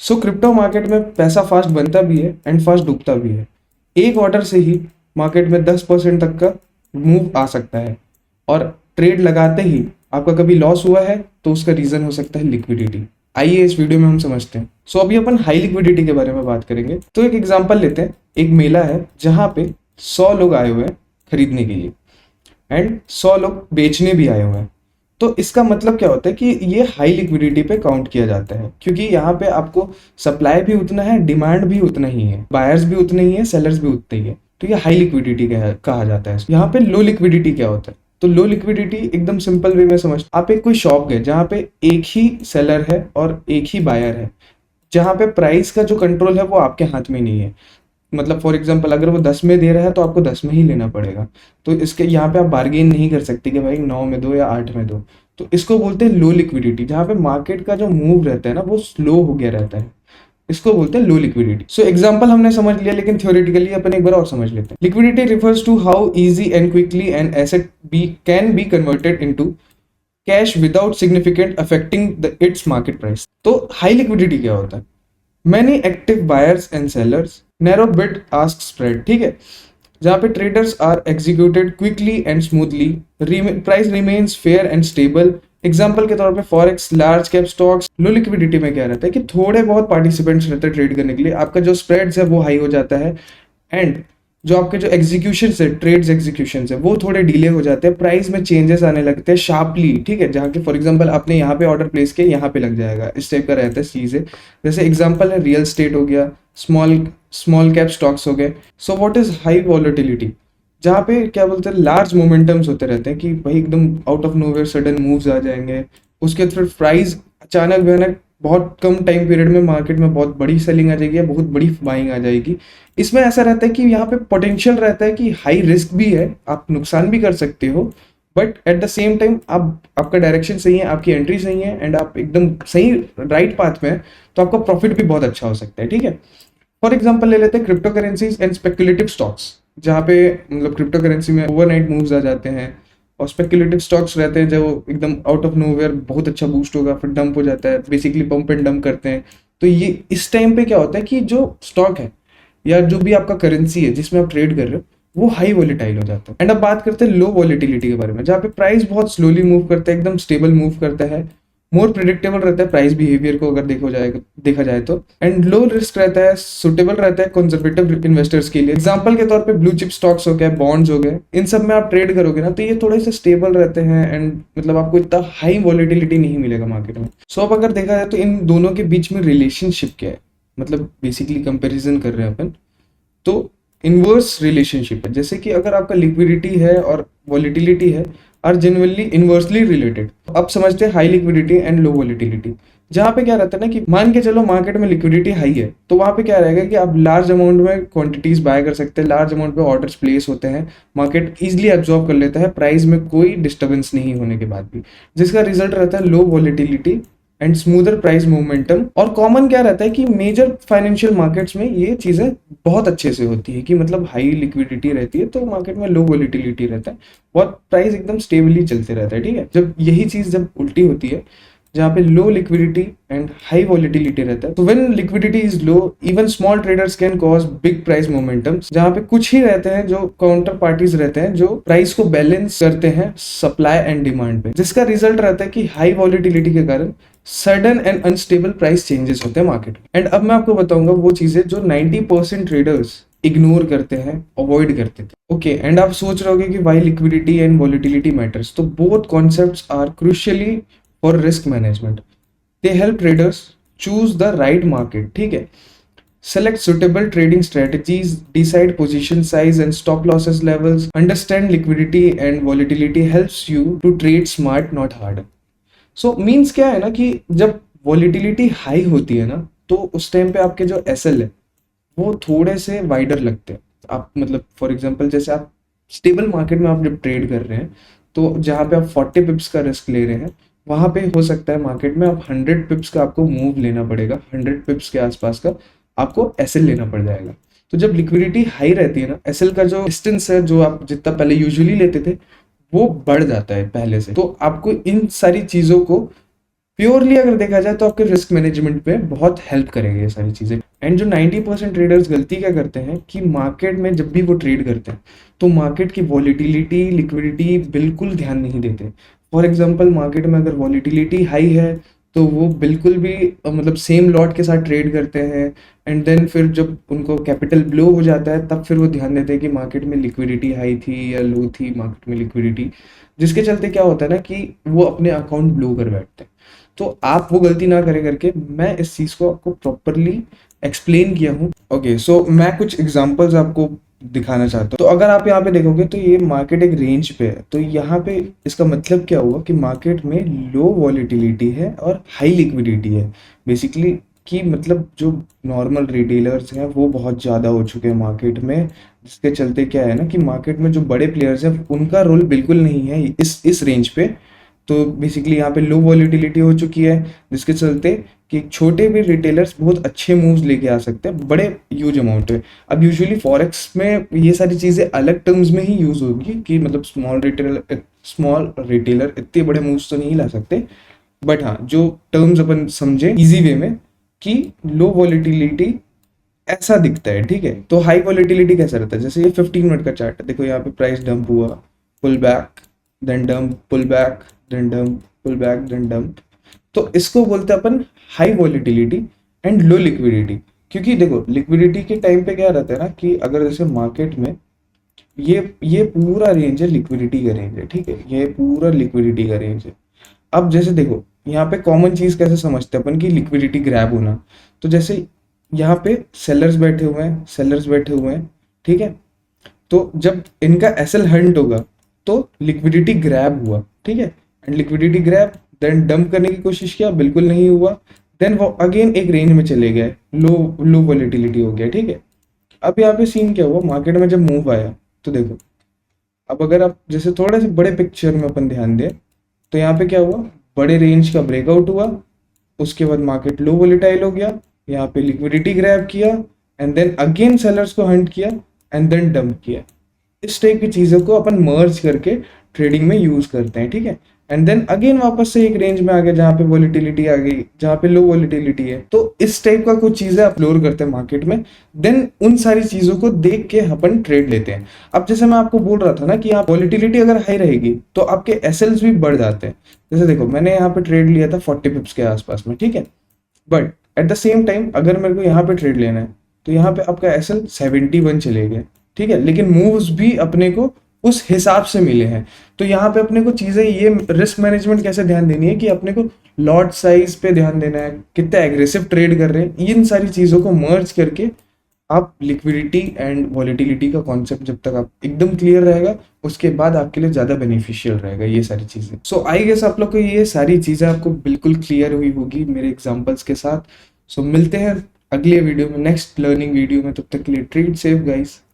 So crypto market में पैसा fast बनता भी है एंड फास्ट डूबता भी है। एक ऑर्डर से ही मार्केट में 10% तक का मूव आ सकता है, और ट्रेड लगाते ही आपका कभी लॉस हुआ है तो उसका रीजन हो सकता है लिक्विडिटी। आइए इस वीडियो में हम समझते हैं। सो अभी अपन हाई लिक्विडिटी के बारे में बात करेंगे। तो एक एग्जांपल लेते हैं। एक मेला है जहाँ पे 100 लोग आए हुए हैं खरीदने के लिए एंड 100 लोग बेचने भी आए हुए हैं। तो इसका मतलब क्या होता है कि ये हाई लिक्विडिटी पे काउंट किया जाता है, क्योंकि यहाँ पे आपको सप्लाई भी उतना है, डिमांड भी उतना ही है, बायर्स भी उतने ही है, सेलर्स भी उतने ही है। तो ये हाई लिक्विडिटी कहा जाता है। यहाँ पे लो लिक्विडिटी क्या होता है? तो लो लिक्विडिटी एकदम सिंपल वे में समझ, आप एक कोई शॉप गए जहाँ पे एक ही सेलर है और एक ही बायर है, जहाँ पे प्राइस का जो कंट्रोल है वो आपके हाथ में नहीं है। मतलब फॉर एग्जांपल अगर वो 10 में दे रहा है तो आपको 10 में ही लेना पड़ेगा। तो इसके यहाँ पे आप बार्गेन नहीं कर सकते कि भाई 9 में दो या 8 में दो। तो इसको बोलते हैं लो लिक्विडिटी, जहाँ पे मार्केट का जो मूव रहता है ना वो स्लो हो गया रहता है। इसको बोलते हैं लो लिक्विडिटी। सो एग्जांपल हमने समझ लिया, लेकिन थ्योरेटिकली अपन एक बार और समझ लेते हैं। Liquidity refers to how easy and quickly an asset can be converted into cash without significant affecting its market price. तो हाई लिक्विडिटी क्या होता है? Many active buyers and sellers, narrow bid ask spread, ठीक है, जहाँ पे traders are executed quickly and smoothly, price remains fair and stable. Example के तौर पे forex, large cap stocks. Low liquidity में क्या रहता है कि थोड़े बहुत पार्टिसिपेंट्स रहते हैं ट्रेड करने के लिए, आपका जो स्प्रेड्स है वो हाई हो जाता है, एंड जो आपके जो एग्जीक्यूशन है, ट्रेड्स एग्जीक्यूशन है, वो थोड़े डिले हो जाते हैं, प्राइस में चेंजेस आने लगते हैं शार्पली, ठीक है, जहाँ के फॉर एग्जांपल आपने यहाँ पे ऑर्डर प्लेस किया, यहाँ पे लग जाएगा, इस टाइप का रहता है चीज़ें। जैसे एग्जांपल है रियल स्टेट हो गया, स्मॉल स्मॉल कैप स्टॉक्स हो गए। So what is high volatility? जहाँ पे क्या बोलते हैं, लार्ज मोमेंटम्स होते रहते हैं कि भाई एकदम out of nowhere sudden moves आ जाएंगे, उसके बाद फिर प्राइस अचानक भयानक बहुत कम टाइम पीरियड में मार्केट में बहुत बड़ी सेलिंग आ जाएगी या बहुत बड़ी बाइंग आ जाएगी। इसमें ऐसा रहता है कि यहाँ पे पोटेंशियल रहता है कि हाई रिस्क भी है, आप नुकसान भी कर सकते हो, but at the same time आपका डायरेक्शन सही है, आपकी एंट्री सही है, एंड आप एकदम सही राइट पाथ में है, तो आपका प्रॉफिट भी बहुत अच्छा हो सकता है, ठीक है। फॉर एग्जाम्पल ले लेते हैं crypto currencies and speculative stocks, जहाँ पे मतलब क्रिप्टो करेंसी में ओवरनाइट मूव्स आ जाते हैं, और स्पेकुलेटिव स्टॉक्स रहते हैं जो एकदम आउट ऑफ नोवेयर बहुत अच्छा बूस्ट होगा फिर डंप हो जाता है, बेसिकली पंप एंड डंप करते हैं। तो ये इस टाइम पे क्या होता है कि जो स्टॉक है या जो भी आपका करेंसी है जिसमें आप ट्रेड कर रहे हो वो हाई वॉलेटाइल हो जाता है। एंड अब बात करते हैं लो वॉलेटिलिटी के बारे में, जहाँ पे प्राइस बहुत स्लोली मूव करता है, एकदम स्टेबल मूव करता है, मोर प्रिडिक्टेबल रहता है प्राइस बिहेवियर को अगर देखा जाए तो, एंड लो रिस्क रहता है, सुटेबल रहता है कंजर्वेटिव इन्वेस्टर्स के लिए। एग्जांपल के तौर पे ब्लू चिप स्टॉक्स हो गए, बॉन्ड्स हो गए, इन सब में आप ट्रेड करोगे ना तो ये थोड़े से स्टेबल रहते हैं, एंड मतलब आपको इतना हाई वॉलेटिलिटी नहीं मिलेगा मार्केट में। सो अब अगर देखा जाए तो इन दोनों के बीच में रिलेशनशिप क्या है, मतलब बेसिकली कंपेरिजन कर रहे हैं अपन, तो इनवर्स रिलेशनशिप है। जैसे कि अगर आपका लिक्विडिटी है और वॉलेटिलिटी है आर जनरली इनवर्सली रिलेटेड। अब समझते हैं high liquidity and low volatility, जहाँ पे क्या रहता है ना कि मान के चलो मार्केट में लिक्विडिटी हाई है, तो वहाँ पे क्या रहेगा कि आप लार्ज अमाउंट में क्वांटिटीज बाय कर सकते हैं, लार्ज अमाउंट में ऑर्डर्स प्लेस होते हैं, मार्केट इजिली एब्जॉर्ब कर लेता है प्राइस में कोई डिस्टर्बेंस नहीं होने के बाद भी, जिसका रिजल्ट रहता है low volatility and smoother price momentum. और कॉमन क्या रहता है कि मेजर फाइनेंशियल मार्केट्स में ये चीजें बहुत अच्छे से होती है कि मतलब हाई लिक्विडिटी रहती है तो मार्केट में लो वॉलेटिलिटी रहता है, बहुत प्राइस एकदम स्टेबली चलते रहता है, ठीक है। जब यही चीज जब उल्टी होती है, जहाँ पे लो लिक्विडिटी एंड हाई वॉलेटिलिटी रहता है, तो when liquidity is low even small traders can cause big price momentums, जहाँ पे कुछ ही रहते हैं जो काउंटर पार्टीज रहते हैं जो प्राइस को बैलेंस करते हैं सप्लाई एंड डिमांड पे, जिसका रिजल्ट रहता है कि हाई वॉलेटिलिटी के कारण sudden and unstable price changes होते हैं मार्केट में। एंड अब मैं आपको बताऊंगा वो चीजें जो 90% ट्रेडर्स इग्नोर करते हैं, अवॉइड करते थे। ओके, एंड आप सोच रहे होगे कि why liquidity and volatility matters. तो both concepts are crucially for risk management. They help traders choose the right market, ठीक है, select suitable trading strategies, decide position size and stop losses levels, understand liquidity and volatility helps you to trade smart not hard। So means क्या है ना कि जब volatility high होती है ना तो उस टाइम पे आपके जो एसएल है वो थोड़े से वाइडर लगते हैं। आप मतलब फॉर एग्जांपल जैसे आप स्टेबल मार्केट में आप जब ट्रेड कर रहे हैं तो जहाँ पे आप 40 पिप्स का रिस्क ले रहे हैं, वहाँ पे हो सकता है मार्केट में आप 100 पिप्स का आपको मूव लेना पड़ेगा, 100 पिप्स के आसपास का आपको एसएल लेना पड़ जाएगा। तो जब लिक्विडिटी हाई रहती है ना, एसएल का जो डिस्टेंस है जो आप जितना पहले यूजुअली लेते थे वो बढ़ जाता है पहले से। तो आपको इन सारी चीजों को प्योरली अगर देखा जाए तो आपके रिस्क मैनेजमेंट पे बहुत हेल्प करेंगे ये सारी चीज़ें। एंड जो 90% ट्रेडर्स गलती क्या करते हैं कि मार्केट में जब भी वो ट्रेड करते हैं तो मार्केट की वॉलीटिलिटी लिक्विडिटी बिल्कुल ध्यान नहीं देते। फॉर एग्जांपल मार्केट में अगर वॉलीटिलिटी हाई है तो वो बिल्कुल भी मतलब सेम लॉट के साथ ट्रेड करते हैं। एंड देन फिर जब उनको कैपिटल ब्लो हो जाता है तब फिर वो ध्यान देते हैं कि मार्केट में लिक्विडिटी हाई थी या लो थी मार्केट में लिक्विडिटी, जिसके चलते क्या होता है ना कि वो अपने अकाउंट ब्लो कर बैठते हैं। तो आप वो गलती ना करें करके मैं इस चीज़ को आपको प्रॉपरली एक्सप्लेन किया हूँ। ओके, सो मैं कुछ एग्जांपल्स आपको दिखाना चाहता हूँ। तो अगर आप यहाँ पे देखोगे तो ये मार्केट एक रेंज पे है, तो यहाँ पे इसका मतलब क्या हुआ कि मार्केट में लो वॉलीटिलिटी है और हाई लिक्विडिटी है बेसिकली। कि मतलब जो नॉर्मल रिटेलर्स हैं वो बहुत ज़्यादा हो चुके हैं मार्केट में, जिसके चलते क्या है ना कि मार्केट में जो बड़े प्लेयर्स हैं उनका रोल बिल्कुल नहीं है इस रेंज पे। तो बेसिकली यहाँ पे लो वॉलीटिलिटी हो चुकी है, जिसके चलते कि छोटे भी रिटेलर्स बहुत अच्छे मूव्स लेके आ सकते हैं बड़े ह्यूज अमाउंट में। अब यूजुअली फॉरेक्स में ये सारी चीज़ें अलग टर्म्स में ही यूज होगी कि मतलब स्मॉल रिटेलर इतने बड़े मूव्स तो नहीं ला सकते। बट हाँ, जो टर्म्स अपन समझे इजी वे में कि लो वॉलीटिलिटी ऐसा दिखता है, ठीक है। तो हाई वॉलीटिलिटी कैसा रहता है, जैसे ये 15 मिनट का चार्ट है, देखो यहाँ पे प्राइस डंप हुआ, pull back, then dump, pull back, then dump, pull back, then dump. तो इसको बोलते हैं अपन high volatility and low liquidity. क्योंकि देखो लिक्विडिटी के टाइम पे क्या रहता है ना कि अगर जैसे मार्केट में ये पूरा रेंज है लिक्विडिटी का रेंज है, ठीक है, ये पूरा लिक्विडिटी का रेंज है। अब जैसे देखो यहाँ पे कॉमन चीज कैसे समझते हैं अपन की लिक्विडिटी ग्रैब होना। तो जैसे यहाँ पे सेलर्स बैठे हुए हैं, ठीक है। तो जब इनका एसएल हंट होगा तो लिक्विडिटी ग्रैब हुआ, ठीक है। And liquidity grab then dump करने की कोशिश किया, बिल्कुल नहीं हुआ। देन वो अगेन एक रेंज में चले गए, लो लो वॉलीटिलिटी हो गया, ठीक है। अब यहाँ पे सीन क्या हुआ, मार्केट में जब मूव आया तो देखो, अब अगर आप जैसे थोड़े से बड़े पिक्चर में अपन ध्यान दें तो यहाँ पे क्या हुआ, बड़े रेंज का ब्रेकआउट हुआ, उसके बाद मार्केट लो वोलेटाइल हो गया, यहाँ पे लिक्विडिटी ग्रैब किया, एंड देन अगेन सेलर्स को हंट किया, एंड देन डंप किया। इस टाइप की चीज़ों को अपन मर्ज करके ट्रेडिंग में यूज करते हैं, ठीक है। एंड देन अगेन वापस से एक रेंज में आ गया जहाँ पे वॉलीटिलिटी आ गई, जहाँ पे लो वॉलीटिलिटी है। तो इस टाइप का कुछ चीज़ें एक्सप्लोर करते हैं मार्केट में, देन उन सारी चीज़ों को देख के अपन ट्रेड लेते हैं। अब जैसे मैं आपको बोल रहा था ना कि आप वॉलीटिलिटी अगर हाई रहेगी तो आपके एसएल्स भी बढ़ जाते हैं। जैसे देखो मैंने यहाँ पे ट्रेड लिया था 40 पिप्स के आसपास में, ठीक है। But at the same time अगर मेरे को यहाँ पे ट्रेड लेना है तो यहाँ पे आपका एसएल 71 चले गए, ठीक है, लेकिन मूव्स भी अपने को उस हिसाब से मिले हैं। तो यहाँ पे अपने को चीजें ये रिस्क मैनेजमेंट कैसे ध्यान देनी है कि अपने को लॉट साइज पे ध्यान देना है, कितना एग्रेसिव ट्रेड कर रहे हैं, इन सारी चीजों को मर्ज करके आप लिक्विडिटी एंड वॉलीटिलिटी का कॉन्सेप्ट जब तक आप एकदम क्लियर रहेगा उसके बाद आपके लिए ज्यादा बेनिफिशियल रहेगा ये सारी चीजें। सो आई गेस आप लोग को ये सारी चीजें आपको बिल्कुल क्लियर हुई होगी मेरे एग्जांपल्स के साथ। सो मिलते हैं अगले वीडियो में, नेक्स्ट लर्निंग वीडियो में। तब तक के लिए ट्रेड सेफ गाइस।